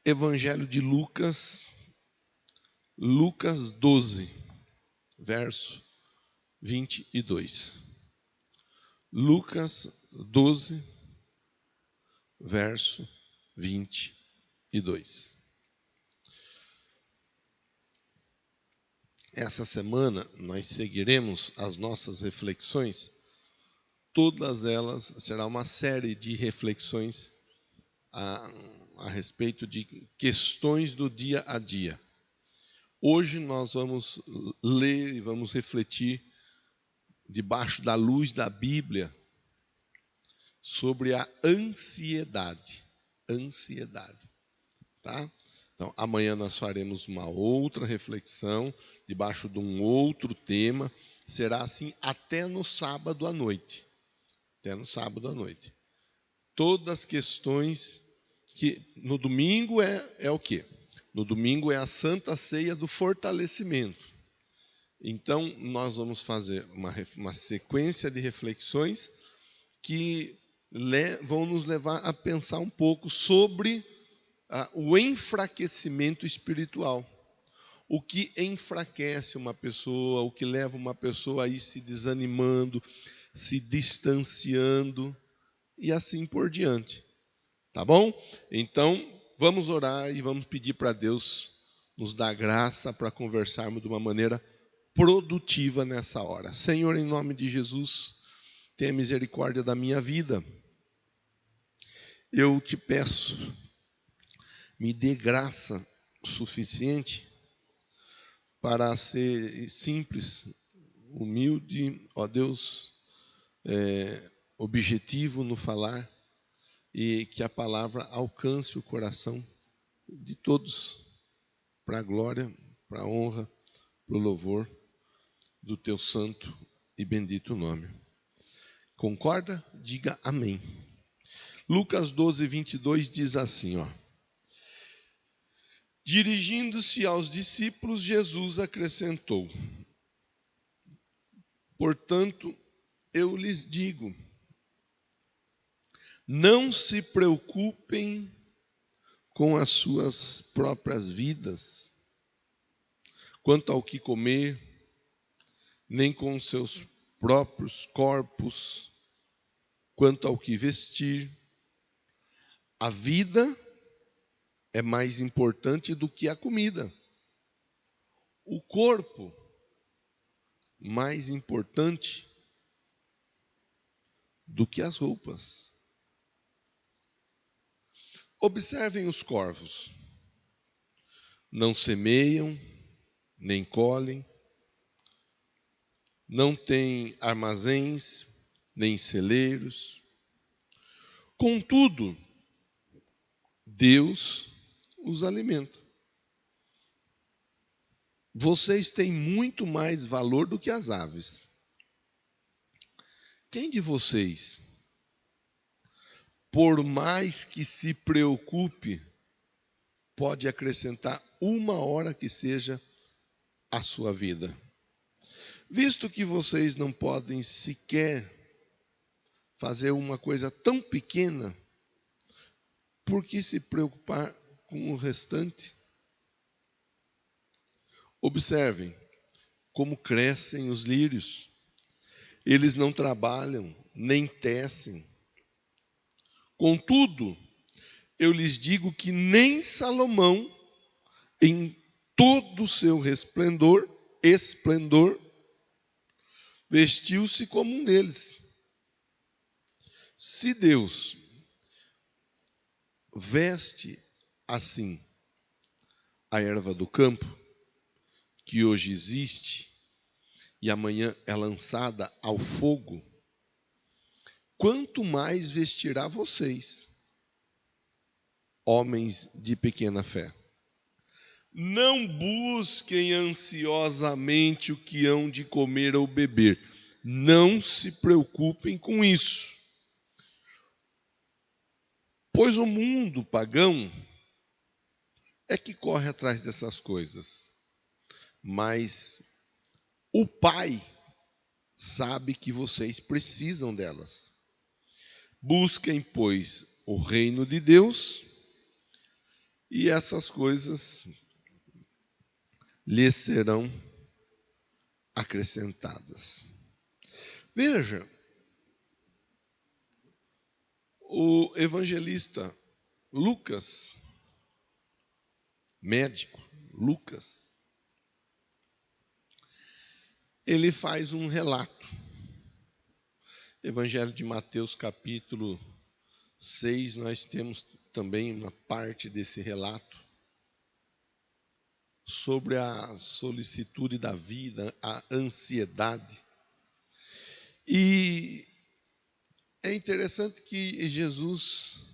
Evangelho de Lucas, Lucas 12, verso 22. Lucas 12, verso 22. Essa semana nós seguiremos as nossas reflexões. Todas elas será uma série de reflexões a respeito de questões do dia a dia. Hoje nós vamos ler e vamos refletir debaixo da luz da Bíblia sobre a ansiedade. Tá? Então, amanhã nós faremos uma outra reflexão debaixo de um outro tema. Será assim até no sábado à noite. Todas as questões que no domingo é o quê? No domingo é a Santa Ceia do Fortalecimento. Então, nós vamos fazer uma sequência de reflexões que vão nos levar a pensar um pouco sobre o enfraquecimento espiritual. O que enfraquece uma pessoa, o que leva uma pessoa a ir se desanimando, se distanciando e assim por diante. Tá bom? Então, vamos orar e vamos pedir para Deus nos dar graça para conversarmos de uma maneira produtiva nessa hora. Senhor, em nome de Jesus, tenha misericórdia da minha vida. Eu te peço, me dê graça suficiente para ser simples, humilde, ó Deus, objetivo no falar, e que a palavra alcance o coração de todos, para a glória, para a honra, para o louvor do teu santo e bendito nome. Concorda? Diga amém. Lucas 12, 22 diz assim, Dirigindo-se aos discípulos, Jesus acrescentou: Portanto, eu lhes digo, não se preocupem com as suas próprias vidas, quanto ao que comer, nem com os seus próprios corpos, quanto ao que vestir. A vida é mais importante do que a comida. O corpo, mais importante do que as roupas. Observem os corvos. Não semeiam, nem colhem, não têm armazéns, nem celeiros. Contudo, Deus os alimenta. Vocês têm muito mais valor do que as aves. Quem de vocês, por mais que se preocupe, pode acrescentar uma hora que seja à sua vida? Visto que vocês não podem sequer fazer uma coisa tão pequena, por que se preocupar com o restante? Observem como crescem os lírios. Eles não trabalham, nem tecem. Contudo, eu lhes digo que nem Salomão, em todo o seu esplendor, vestiu-se como um deles. Se Deus veste assim a erva do campo, que hoje existe e amanhã é lançada ao fogo, quanto mais vestirá vocês, homens de pequena fé. Não busquem ansiosamente o que hão de comer ou beber. Não se preocupem com isso. Pois o mundo pagão é que corre atrás dessas coisas. Mas o Pai sabe que vocês precisam delas. Busquem, pois, o reino de Deus e essas coisas lhes serão acrescentadas. Veja, o evangelista Lucas, médico Lucas, ele faz um relato. Evangelho de Mateus, capítulo 6, nós temos também uma parte desse relato sobre a solicitude da vida, a ansiedade. E é interessante que Jesus,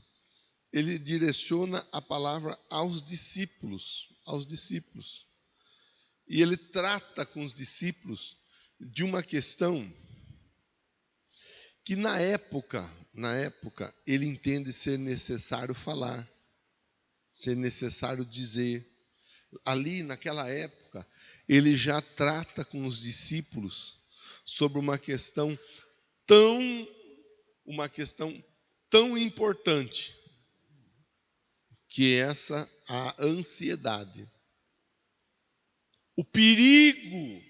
ele direciona a palavra aos discípulos. E ele trata com os discípulos de uma questão que na época, ele entende ser necessário falar, ser necessário dizer. Ali, naquela época, ele já trata com os discípulos sobre uma questão tão importante, que é essa, a ansiedade. O perigo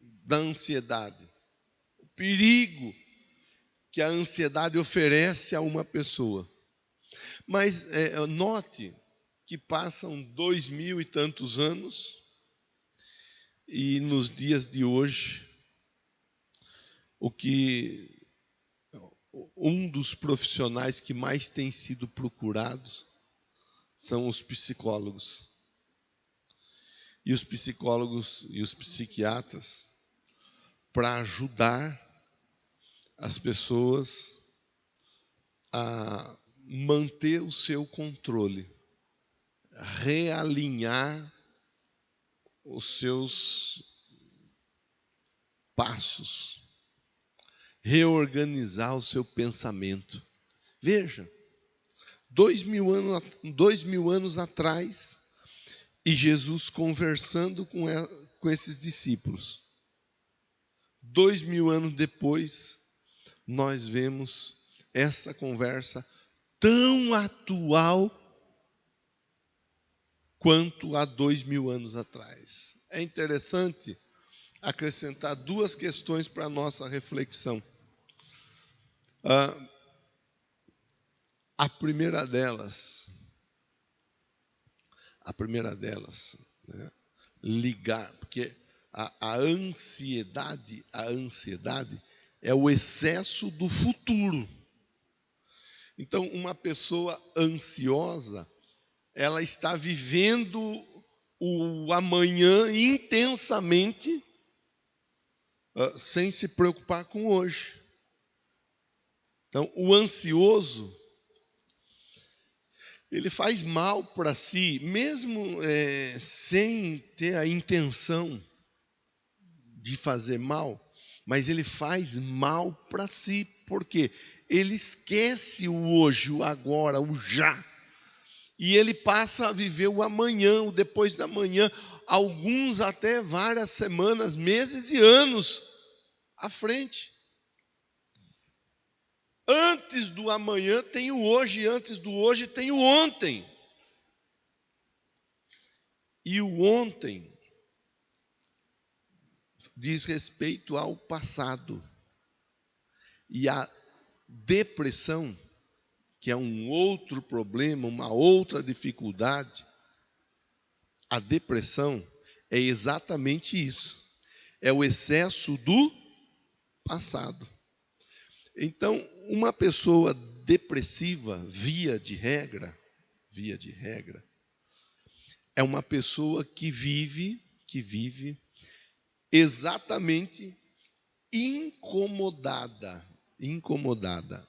da ansiedade, o perigo que a ansiedade oferece a uma pessoa. Mas note que passam 2000 e tantos anos, e nos dias de hoje, um dos profissionais que mais tem sido procurados são os psicólogos. E os psicólogos e os psiquiatras, para ajudar as pessoas a manter o seu controle, realinhar os seus passos, reorganizar o seu pensamento. Veja, 2000 anos atrás, e Jesus conversando com esses discípulos. 2000 anos depois, nós vemos essa conversa tão atual quanto há 2000 anos atrás. É interessante acrescentar duas questões para a nossa reflexão. A primeira delas, né, ligar, porque a ansiedade é o excesso do futuro. Então, uma pessoa ansiosa, ela está vivendo o amanhã intensamente, sem se preocupar com o hoje. Então, o ansioso, ele faz mal para si, mesmo sem ter a intenção de fazer mal, mas ele faz mal para si, porque ele esquece o hoje, o agora, o já, e ele passa a viver o amanhã, o depois da manhã, alguns até várias semanas, meses e anos à frente. Antes do amanhã tem o hoje, antes do hoje tem o ontem. E o ontem diz respeito ao passado. E a depressão, que é um outro problema, uma outra dificuldade, a depressão é exatamente isso. É o excesso do passado. Então, uma pessoa depressiva, via de regra, é uma pessoa que vive exatamente incomodada, importunada.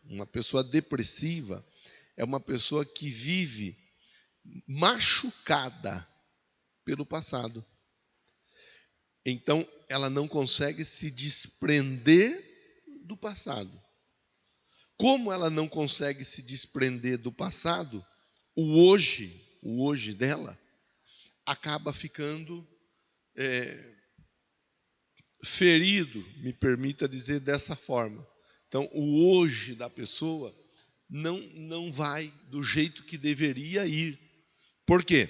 Uma pessoa depressiva é uma pessoa que vive machucada pelo passado. Então, ela não consegue se desprender do passado. Como ela não consegue se desprender do passado, o hoje dela, acaba ficando ferido, me permita dizer dessa forma. Então, o hoje da pessoa não vai do jeito que deveria ir. Por quê?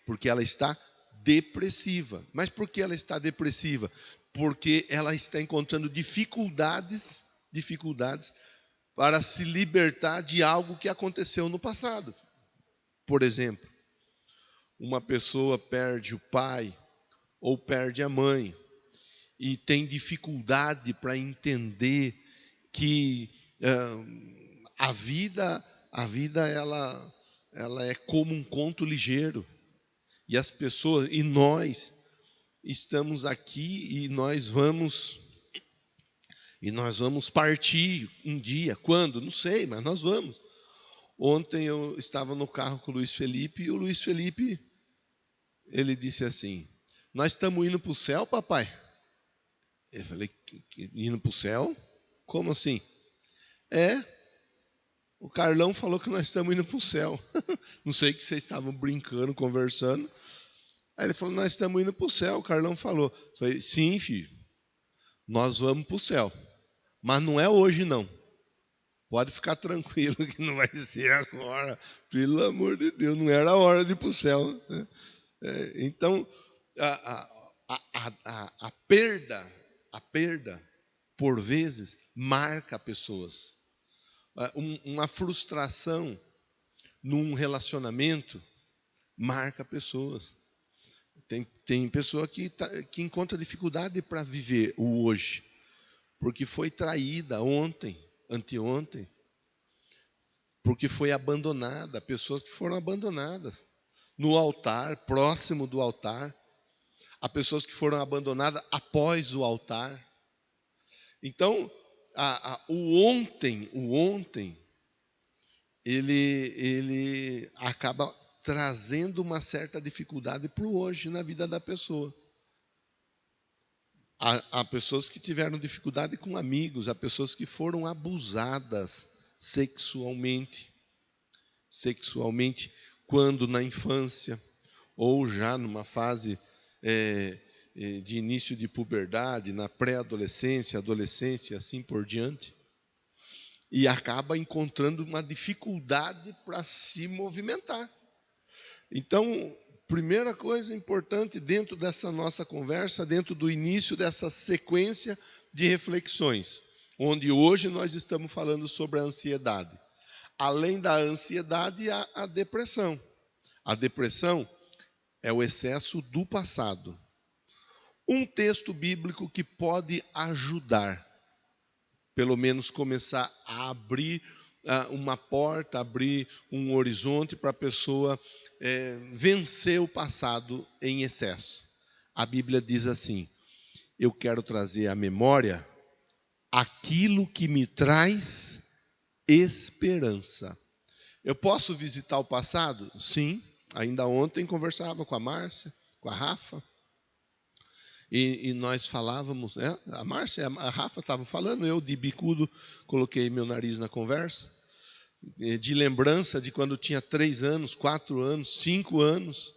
Porque ela está depressiva. Mas por que ela está depressiva? Porque ela está encontrando dificuldades para se libertar de algo que aconteceu no passado. Por exemplo, uma pessoa perde o pai ou perde a mãe e tem dificuldade para entender que a vida ela é como um conto ligeiro. E as pessoas, e nós estamos aqui e nós vamos partir um dia. Quando? Não sei, mas nós vamos. Ontem eu estava no carro com o Luiz Felipe e o Luiz Felipe, ele disse assim: nós estamos indo para o céu, papai? Eu falei: indo para o céu? Como assim? O Carlão falou que nós estamos indo para o céu. Não sei que vocês estavam brincando, conversando. Aí ele falou: nós estamos indo para o céu. O Carlão falou. Eu falei: sim, filho, nós vamos para o céu. Mas não é hoje, não. Pode ficar tranquilo que não vai ser agora. Pelo amor de Deus, não era a hora de ir para o céu. Então, a perda, por vezes, marca pessoas. Uma frustração num relacionamento marca pessoas. Tem pessoa que encontra dificuldade para viver o hoje, porque foi traída ontem, anteontem, porque foi abandonada, pessoas que foram abandonadas no altar, próximo do altar, há pessoas que foram abandonadas após o altar. Então, o ontem, ele acaba trazendo uma certa dificuldade para o hoje na vida da pessoa. Há pessoas que tiveram dificuldade com amigos, há pessoas que foram abusadas sexualmente, quando na infância, ou já numa fase de início de puberdade, na pré-adolescência, adolescência, assim por diante, e acaba encontrando uma dificuldade para se movimentar. Então, primeira coisa importante dentro dessa nossa conversa, dentro do início dessa sequência de reflexões, onde hoje nós estamos falando sobre a ansiedade. Além da ansiedade, há a depressão. A depressão é o excesso do passado. Um texto bíblico que pode ajudar, pelo menos começar a abrir uma porta, abrir um horizonte para a pessoa vencer o passado em excesso. A Bíblia diz assim: eu quero trazer à memória aquilo que me traz esperança. Eu posso visitar o passado? Sim. Ainda ontem conversava com a Márcia, com a Rafa, e nós falávamos, né? A Márcia e a Rafa estavam falando, eu de bicudo coloquei meu nariz na conversa, de lembrança de quando tinha 3 anos, 4 anos, 5 anos.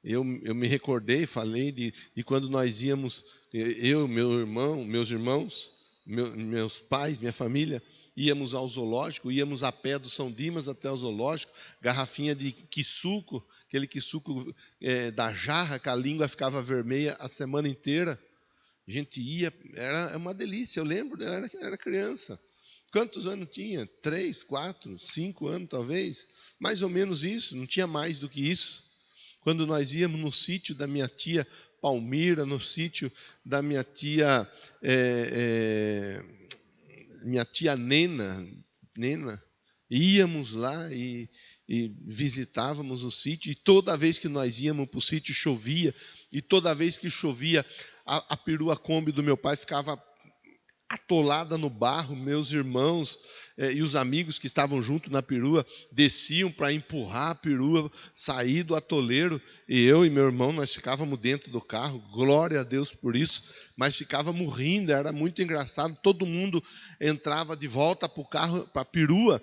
Eu me recordei, falei de quando nós íamos, eu, meus irmãos, meus pais, minha família, íamos ao zoológico, íamos a pé do São Dimas até o zoológico, garrafinha de quissuco, aquele quissuco da jarra, que a língua ficava vermelha a semana inteira. A gente ia, era uma delícia, eu lembro, eu era criança. Quantos anos tinha? 3, 4, 5 anos talvez, mais ou menos isso, não tinha mais do que isso. Quando nós íamos no sítio da minha tia Palmira, no sítio da minha tia Nena, íamos lá e visitávamos o sítio, e toda vez que nós íamos para o sítio chovia, e toda vez que chovia, a perua Kombi do meu pai ficava atolada no barro. Meus irmãos e os amigos que estavam junto na perua desciam para empurrar a perua, sair do atoleiro, e eu e meu irmão, nós ficávamos dentro do carro, glória a Deus por isso, mas ficávamos rindo, era muito engraçado. Todo mundo entrava de volta para o carro, para a perua,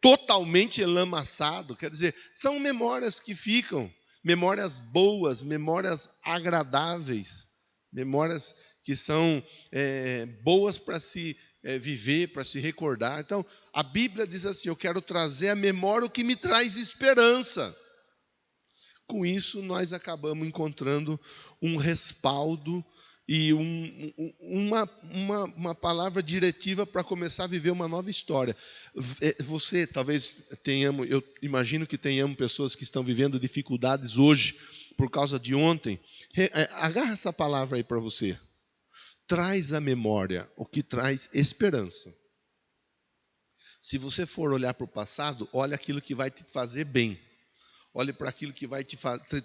totalmente enlamaçado. Quer dizer, são memórias que ficam, memórias boas, memórias agradáveis, memórias que são boas para se viver, para se recordar. Então, a Bíblia diz assim: eu quero trazer à memória o que me traz esperança. Com isso, nós acabamos encontrando um respaldo e uma palavra diretiva para começar a viver uma nova história. Você, talvez tenhamos, eu imagino que tenhamos pessoas que estão vivendo dificuldades hoje por causa de ontem. Agarra essa palavra aí para você. Traz à memória o que traz esperança. Se você for olhar para o passado, olha aquilo que vai te fazer bem. Olhe para aquilo que vai te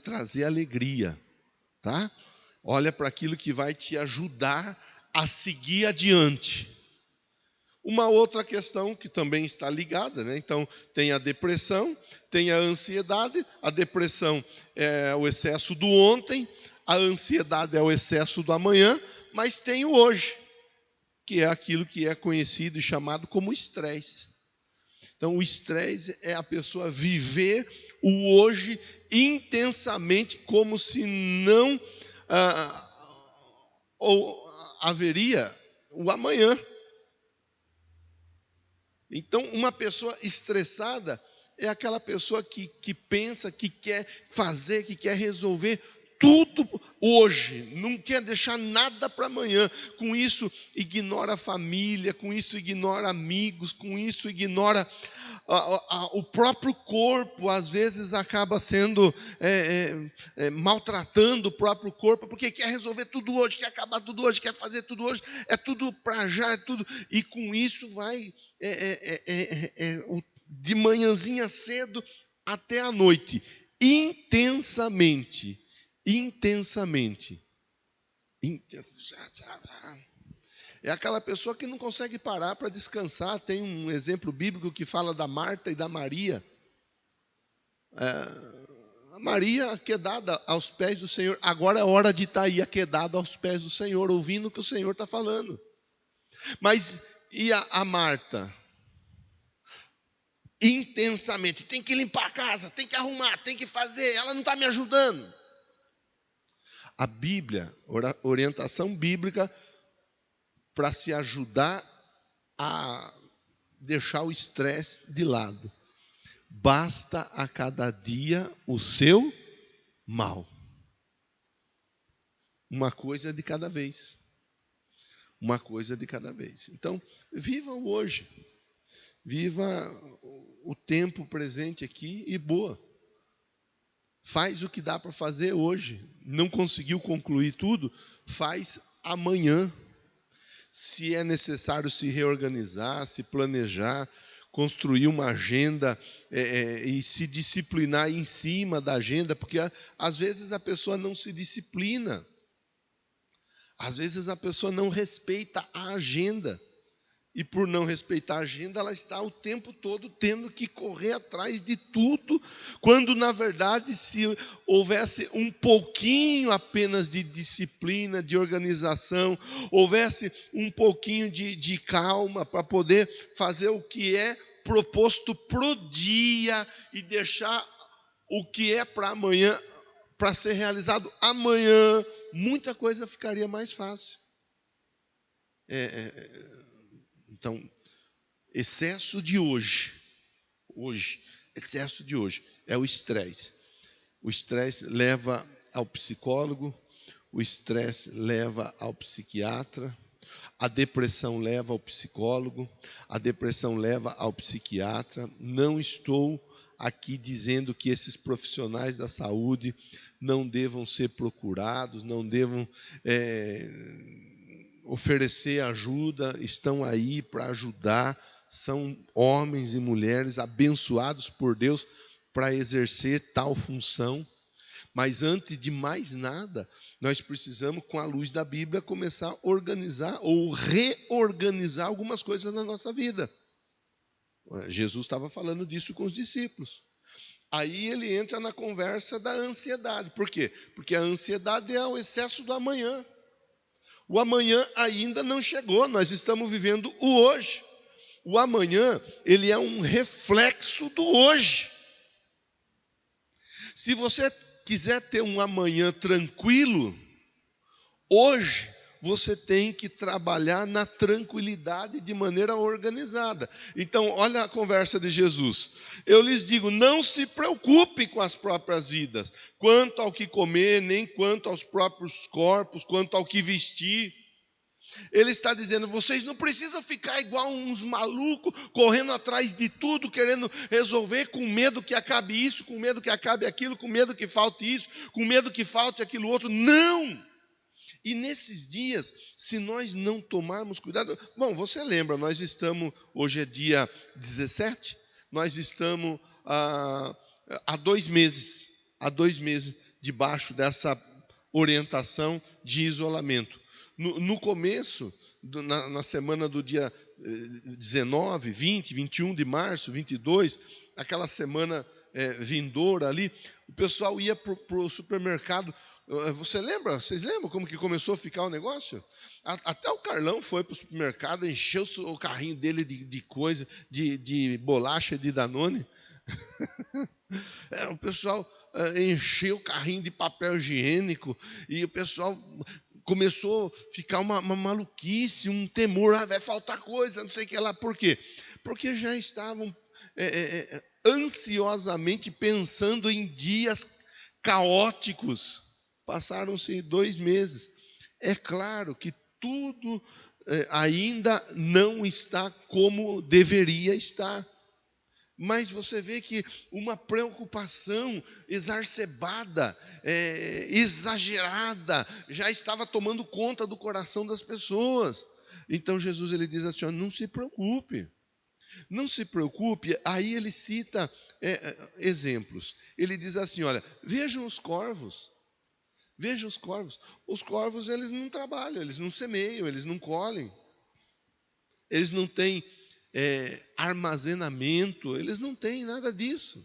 trazer alegria, tá? Olha para aquilo que vai te ajudar a seguir adiante. Uma outra questão que também está ligada, né? Então, tem a depressão, tem a ansiedade. A depressão é o excesso do ontem, a ansiedade é o excesso do amanhã, mas tem o hoje, que é aquilo que é conhecido e chamado como estresse. Então, o estresse é a pessoa viver o hoje intensamente, como se não haveria o amanhã. Então, uma pessoa estressada é aquela pessoa que pensa, que quer fazer, que quer resolver tudo hoje, não quer deixar nada para amanhã. Com isso, ignora a família, com isso, ignora amigos, com isso, ignora o próprio corpo. Às vezes, acaba sendo maltratando o próprio corpo, porque quer resolver tudo hoje, quer acabar tudo hoje, quer fazer tudo hoje, é tudo para já, é tudo. E com isso, vai de manhãzinha cedo até a noite, intensamente. É aquela pessoa que não consegue parar para descansar. Tem um exemplo bíblico que fala da Marta e da Maria. A Maria quedada aos pés do Senhor. Agora é hora de estar aí quedada aos pés do Senhor, ouvindo o que o Senhor está falando. Mas e a Marta? Intensamente, tem que limpar a casa, tem que arrumar, tem que fazer, ela não está me ajudando. A Bíblia, orientação bíblica para se ajudar a deixar o estresse de lado. Basta a cada dia o seu mal. Uma coisa de cada vez. Uma coisa de cada vez. Então, viva o hoje. Viva o tempo presente aqui e boa. Faz o que dá para fazer hoje. Não conseguiu concluir tudo? Faz amanhã. Se é necessário se reorganizar, se planejar, construir uma agenda e se disciplinar em cima da agenda, porque às vezes a pessoa não se disciplina. Às vezes a pessoa não respeita a agenda. E por não respeitar a agenda, ela está o tempo todo tendo que correr atrás de tudo, quando na verdade, se houvesse um pouquinho apenas de disciplina, de organização, houvesse um pouquinho de calma para poder fazer o que é proposto pro dia e deixar o que é para amanhã, para ser realizado amanhã, muita coisa ficaria mais fácil. Então, excesso de hoje, excesso de hoje é o estresse. O estresse leva ao psicólogo, o estresse leva ao psiquiatra, a depressão leva ao psicólogo, a depressão leva ao psiquiatra. Não estou aqui dizendo que esses profissionais da saúde não devam ser procurados, não devam oferecer ajuda, estão aí para ajudar, são homens e mulheres abençoados por Deus para exercer tal função. Mas antes de mais nada, nós precisamos, com a luz da Bíblia, começar a organizar ou reorganizar algumas coisas na nossa vida. Jesus estava falando disso com os discípulos. Aí ele entra na conversa da ansiedade. Por quê? Porque a ansiedade é o excesso do amanhã. O amanhã ainda não chegou, nós estamos vivendo o hoje. O amanhã, ele é um reflexo do hoje. Se você quiser ter um amanhã tranquilo, hoje você tem que trabalhar na tranquilidade de maneira organizada. Então, olha a conversa de Jesus. Eu lhes digo, não se preocupe com as próprias vidas, quanto ao que comer, nem quanto aos próprios corpos, quanto ao que vestir. Ele está dizendo, vocês não precisam ficar igual uns malucos, correndo atrás de tudo, querendo resolver, com medo que acabe isso, com medo que acabe aquilo, com medo que falte isso, com medo que falte aquilo outro. Não! E nesses dias, se nós não tomarmos cuidado... Bom, você lembra, nós estamos, hoje é dia 17, nós estamos há 2 meses, debaixo dessa orientação de isolamento. No começo, na semana do dia 19, 20, 21 de março, 22, aquela semana vindoura ali, o pessoal ia para o supermercado. Vocês lembram como que começou a ficar o negócio? Até o Carlão foi para o supermercado, encheu o carrinho dele de coisa, de bolacha de Danone. O pessoal encheu o carrinho de papel higiênico e o pessoal começou a ficar uma maluquice, um temor, vai faltar coisa, não sei o que lá. Por quê? Porque já estavam ansiosamente pensando em dias caóticos. Passaram-se 2 meses. É claro que tudo ainda não está como deveria estar. Mas você vê que uma preocupação exacerbada, exagerada, já estava tomando conta do coração das pessoas. Então Jesus ele diz assim, não se preocupe. Não se preocupe. Aí ele cita exemplos. Ele diz assim, olha, vejam os corvos. Vejam os corvos. Os corvos eles não trabalham, eles não semeiam, eles não colhem. Eles não têm armazenamento, eles não têm nada disso.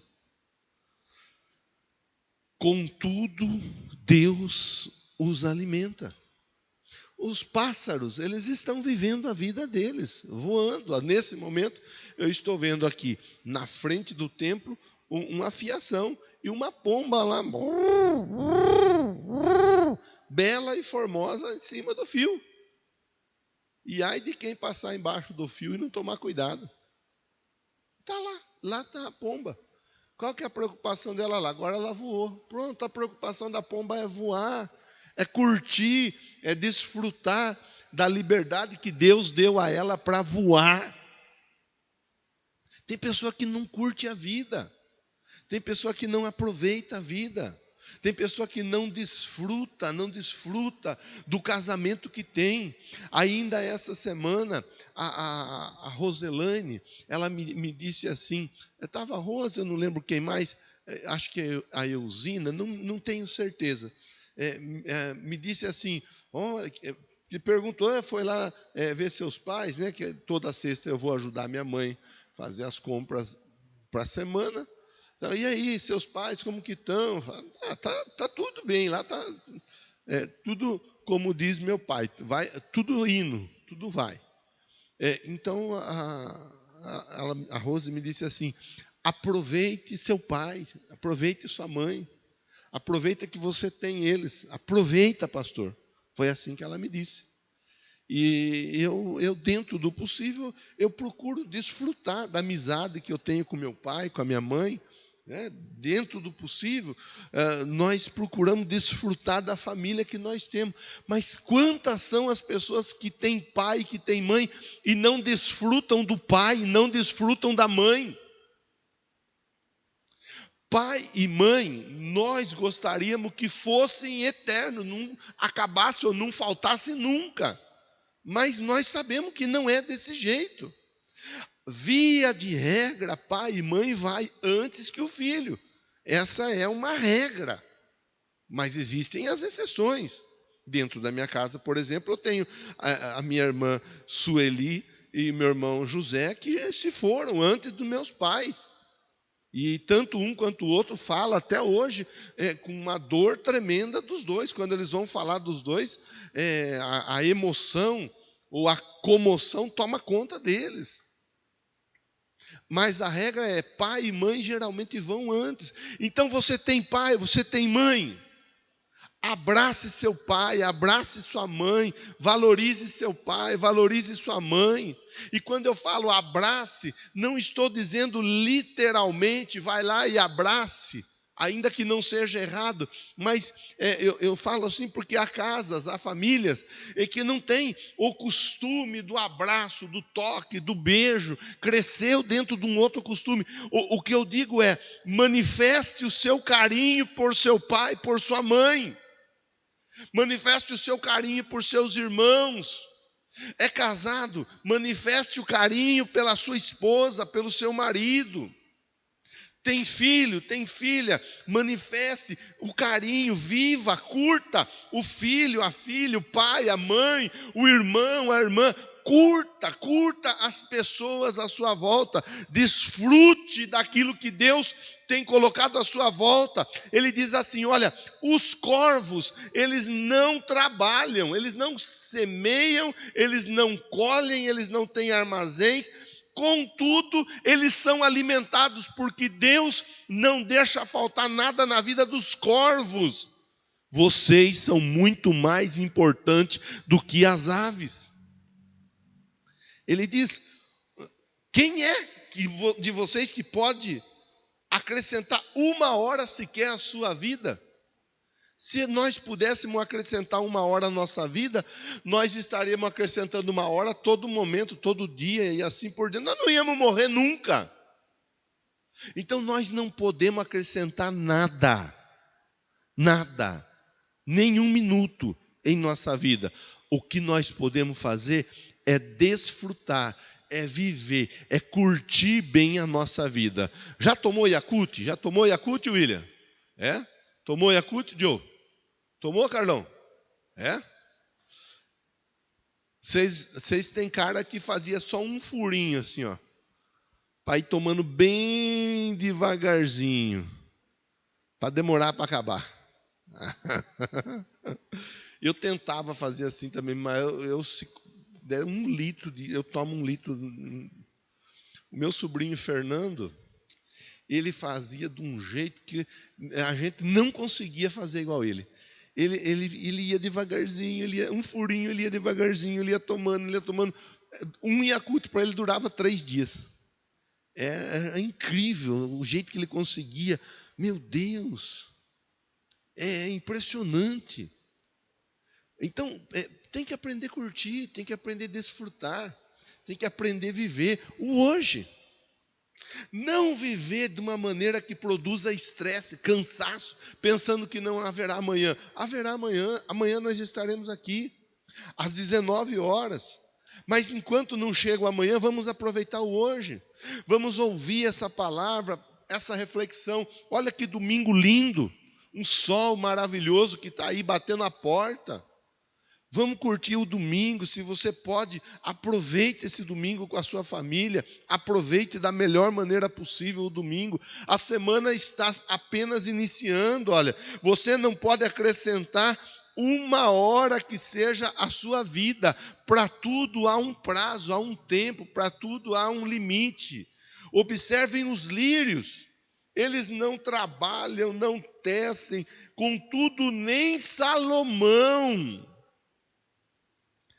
Contudo, Deus os alimenta. Os pássaros, eles estão vivendo a vida deles, voando. Nesse momento, eu estou vendo aqui, na frente do templo, uma fiação e uma pomba lá, bela e formosa, em cima do fio. E ai de quem passar embaixo do fio e não tomar cuidado. Está lá está a pomba. Qual que é a preocupação dela lá? Agora ela voou. Pronto, a preocupação da pomba é voar, é curtir, é desfrutar da liberdade que Deus deu a ela para voar. Tem pessoa que não curte a vida. Tem pessoa que não aproveita a vida. Tem pessoa que não desfruta do casamento que tem. Ainda essa semana, a Roselaine, ela me disse assim, estava a Rosa, eu não lembro quem mais, acho que é a Eusina, não tenho certeza. Me disse assim, me perguntou, foi lá ver seus pais, né? Que toda sexta eu vou ajudar minha mãe a fazer as compras para a semana. Então, e aí, seus pais, como que estão? Tá tudo bem, lá está tudo como diz meu pai, vai, tudo indo, tudo vai. Então, a Rose me disse assim, aproveite seu pai, aproveite sua mãe, aproveita que você tem eles, aproveita, pastor. Foi assim que ela me disse. E eu, dentro do possível, eu procuro desfrutar da amizade que eu tenho com meu pai, com a minha mãe. Dentro do possível, nós procuramos desfrutar da família que nós temos. Mas quantas são as pessoas que têm pai, que têm mãe, e não desfrutam do pai, não desfrutam da mãe? Pai e mãe, nós gostaríamos que fossem eternos, não acabasse ou não faltasse nunca. Mas nós sabemos que não é desse jeito. Via de regra, pai e mãe vai antes que o filho. Essa é uma regra. Mas existem as exceções. Dentro da minha casa, por exemplo, eu tenho a minha irmã Sueli e meu irmão José, que se foram antes dos meus pais. E tanto um quanto o outro fala até hoje com uma dor tremenda dos dois. Quando eles vão falar dos dois, a emoção ou a comoção toma conta deles. Mas a regra é, pai e mãe geralmente vão antes. Então você tem pai, você tem mãe. Abrace seu pai, abrace sua mãe, valorize seu pai, valorize sua mãe. E quando eu falo abrace, não estou dizendo literalmente, vai lá e abrace, ainda que não seja errado, mas eu falo assim porque há casas, há famílias que não têm o costume do abraço, do toque, do beijo, cresceu dentro de um outro costume. O que eu digo é, manifeste o seu carinho por seu pai, por sua mãe. Manifeste o seu carinho por seus irmãos. É casado, manifeste o carinho pela sua esposa, pelo seu marido. Tem filho, tem filha, manifeste o carinho, viva, curta o filho, a filha, o pai, a mãe, o irmão, a irmã. Curta as pessoas à sua volta, desfrute daquilo que Deus tem colocado à sua volta. Ele diz assim, olha, os corvos, eles não trabalham, eles não semeiam, eles não colhem, eles não têm armazéns, contudo, eles são alimentados, porque Deus não deixa faltar nada na vida dos corvos. Vocês são muito mais importantes do que as aves. Ele diz, quem é de vocês que pode acrescentar 1 hora sequer à sua vida? Se nós pudéssemos acrescentar 1 hora à nossa vida, nós estaríamos acrescentando 1 hora todo momento, todo dia e assim por diante. Nós não íamos morrer nunca. Então nós não podemos acrescentar nada, nem 1 minuto em nossa vida. O que nós podemos fazer é desfrutar, é viver, é curtir bem a nossa vida. Já tomou Yakult? Já tomou Yakult, William? Tomou Yakult, Joe? Tomou, Carlão? Vocês têm cara que fazia só um furinho assim, ó, para ir tomando bem devagarzinho, para demorar para acabar. Eu tentava fazer assim também, mas eu se der 1 litro, eu tomo 1 litro. O meu sobrinho Fernando, ele fazia de um jeito que a gente não conseguia fazer igual ele. Ele ia devagarzinho, um furinho, ele ia devagarzinho, ele ia tomando. 1 Yakult para ele durava 3 dias. É incrível o jeito que ele conseguia. Meu Deus, é impressionante. Então, tem que aprender a curtir, tem que aprender a desfrutar, tem que aprender a viver o hoje. Não viver de uma maneira que produza estresse, cansaço, pensando que não haverá amanhã. Haverá amanhã, amanhã nós estaremos aqui, às 19 horas. Mas enquanto não chega o amanhã, vamos aproveitar o hoje. Vamos ouvir essa palavra, essa reflexão. Olha que domingo lindo, um sol maravilhoso que está aí batendo a porta. Vamos curtir o domingo, se você pode, aproveite esse domingo com a sua família, aproveite da melhor maneira possível o domingo. A semana está apenas iniciando, olha, você não pode acrescentar 1 hora que seja a sua vida. Para tudo há um prazo, há um tempo, para tudo há um limite. Observem os lírios, eles não trabalham, não tecem, contudo nem Salomão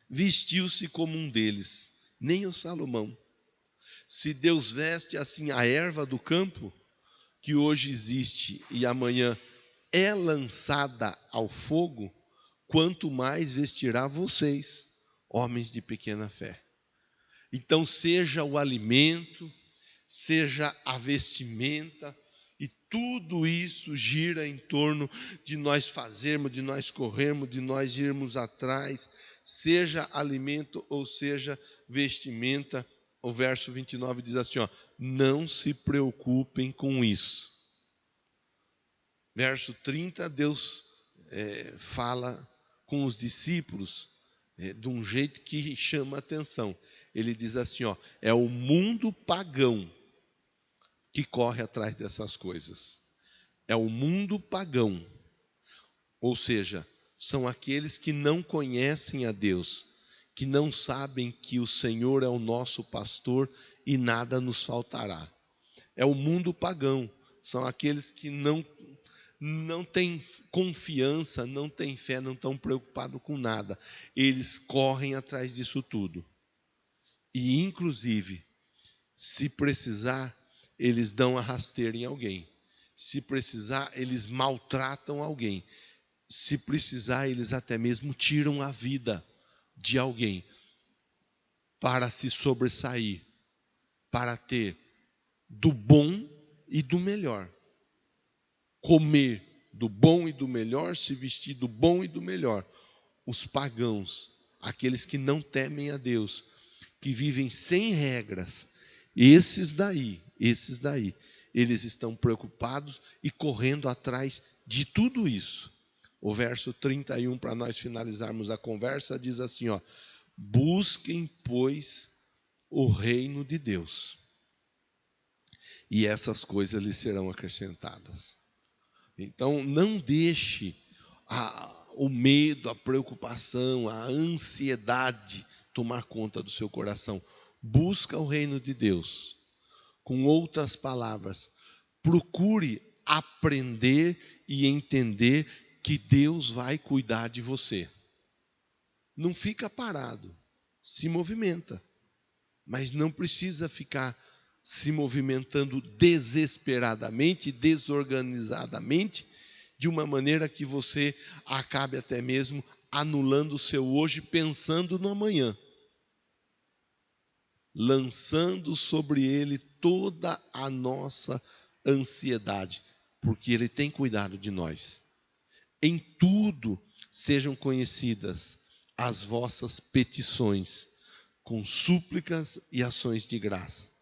vestiu-se como um deles, nem o Salomão. Se Deus veste assim a erva do campo, que hoje existe e amanhã é lançada ao fogo, quanto mais vestirá vocês, homens de pequena fé. Então seja o alimento, seja a vestimenta, e tudo isso gira em torno de nós fazermos, de nós corrermos, de nós irmos atrás, seja alimento ou seja vestimenta. O verso 29 diz assim, ó, não se preocupem com isso. Verso 30, Deus fala com os discípulos de um jeito que chama a atenção. Ele diz assim, ó, é o mundo pagão que corre atrás dessas coisas. É o mundo pagão. Ou seja, são aqueles que não conhecem a Deus, que não sabem que o Senhor é o nosso pastor e nada nos faltará. É o mundo pagão, são aqueles que não não têm confiança, não têm fé, não estão preocupados com nada. Eles correm atrás disso tudo. E, inclusive, se precisar, eles dão a rasteira em alguém. Se precisar, eles maltratam alguém. Se precisar, eles até mesmo tiram a vida de alguém para se sobressair, para ter do bom e do melhor. Comer do bom e do melhor, se vestir do bom e do melhor. Os pagãos, aqueles que não temem a Deus, que vivem sem regras, esses daí, eles estão preocupados e correndo atrás de tudo isso. O verso 31, para nós finalizarmos a conversa, diz assim, ó: busquem, pois, o reino de Deus, e essas coisas lhes serão acrescentadas. Então, não deixe o medo, a preocupação, a ansiedade tomar conta do seu coração. Busca o reino de Deus. Com outras palavras, procure aprender e entender que Deus vai cuidar de você. Não fica parado, se movimenta. Mas não precisa ficar se movimentando desesperadamente, desorganizadamente, de uma maneira que você acabe até mesmo anulando o seu hoje, pensando no amanhã. Lançando sobre ele toda a nossa ansiedade, porque ele tem cuidado de nós. Em tudo sejam conhecidas as vossas petições, com súplicas e ações de graça.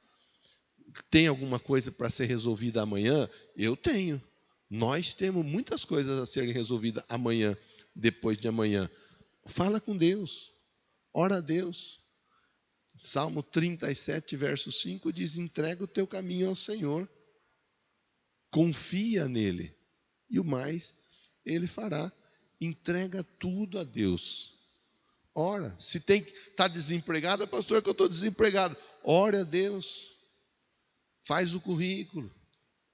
Tem alguma coisa para ser resolvida amanhã? Eu tenho. Nós temos muitas coisas a serem resolvidas amanhã, depois de amanhã. Fala com Deus. Ora a Deus. Salmo 37, verso 5 diz: entrega o teu caminho ao Senhor. Confia nele. E o mais ele fará. Entrega tudo a Deus. Ora, se está desempregado, pastor, que eu estou desempregado. Ore a Deus. Faz o currículo.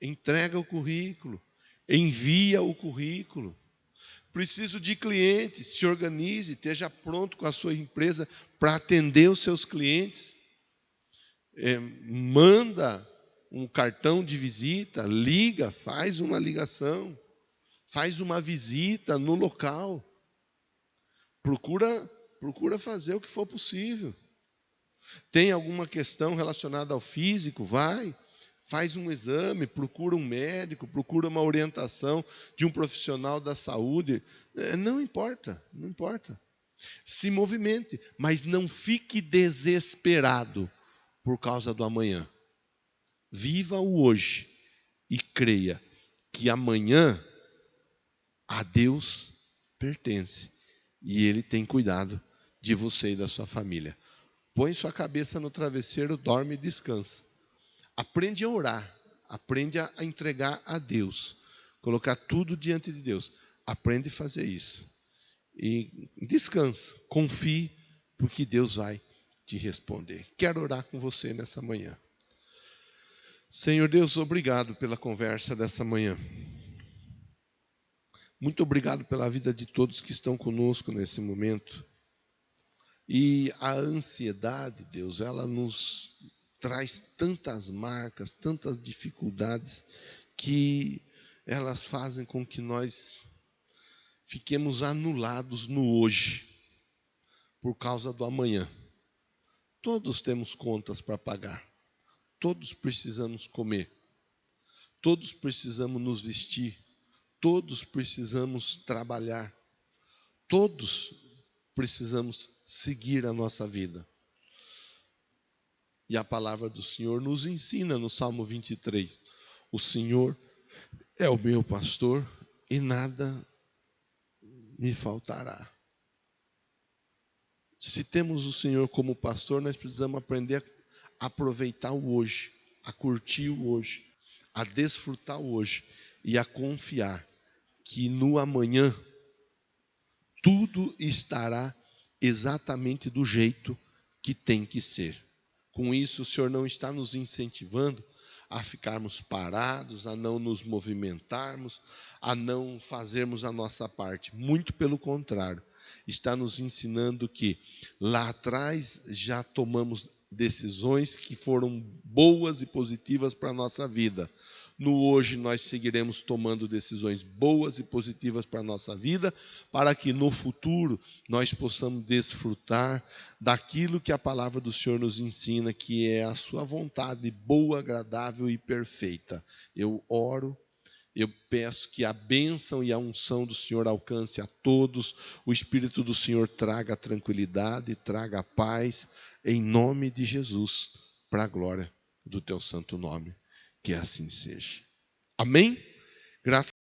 Entrega o currículo. Envia o currículo. Preciso de clientes, se organize, esteja pronto com a sua empresa para atender os seus clientes. Manda um cartão de visita, liga, faz uma ligação, faz uma visita no local. Procura fazer o que for possível. Tem alguma questão relacionada ao físico? Faz um exame, procura um médico, procura uma orientação de um profissional da saúde. Não importa. Se movimente, mas não fique desesperado por causa do amanhã. Viva o hoje e creia que amanhã a Deus pertence e Ele tem cuidado de você e da sua família. Põe sua cabeça no travesseiro, dorme e descansa. Aprende a orar, aprende a entregar a Deus, colocar tudo diante de Deus. Aprende a fazer isso. E descansa, confie, porque Deus vai te responder. Quero orar com você nessa manhã. Senhor Deus, obrigado pela conversa dessa manhã. Muito obrigado pela vida de todos que estão conosco nesse momento. E a ansiedade, Deus, ela nos traz tantas marcas, tantas dificuldades, que elas fazem com que nós fiquemos anulados no hoje, por causa do amanhã. Todos temos contas para pagar, todos precisamos comer, todos precisamos nos vestir, todos precisamos trabalhar, todos precisamos seguir a nossa vida. E a palavra do Senhor nos ensina no Salmo 23. O Senhor é o meu pastor e nada me faltará. Se temos o Senhor como pastor, nós precisamos aprender a aproveitar o hoje, a curtir o hoje, a desfrutar o hoje e a confiar que no amanhã tudo estará exatamente do jeito que tem que ser. Com isso, o Senhor não está nos incentivando a ficarmos parados, a não nos movimentarmos, a não fazermos a nossa parte. Muito pelo contrário, está nos ensinando que lá atrás já tomamos decisões que foram boas e positivas para a nossa vida. No hoje nós seguiremos tomando decisões boas e positivas para a nossa vida, para que no futuro nós possamos desfrutar daquilo que a palavra do Senhor nos ensina, que é a sua vontade boa, agradável e perfeita. Eu oro, eu peço que a bênção e a unção do Senhor alcance a todos, o Espírito do Senhor traga tranquilidade, traga paz, em nome de Jesus, para a glória do teu santo nome. Que assim seja. Amém? Graças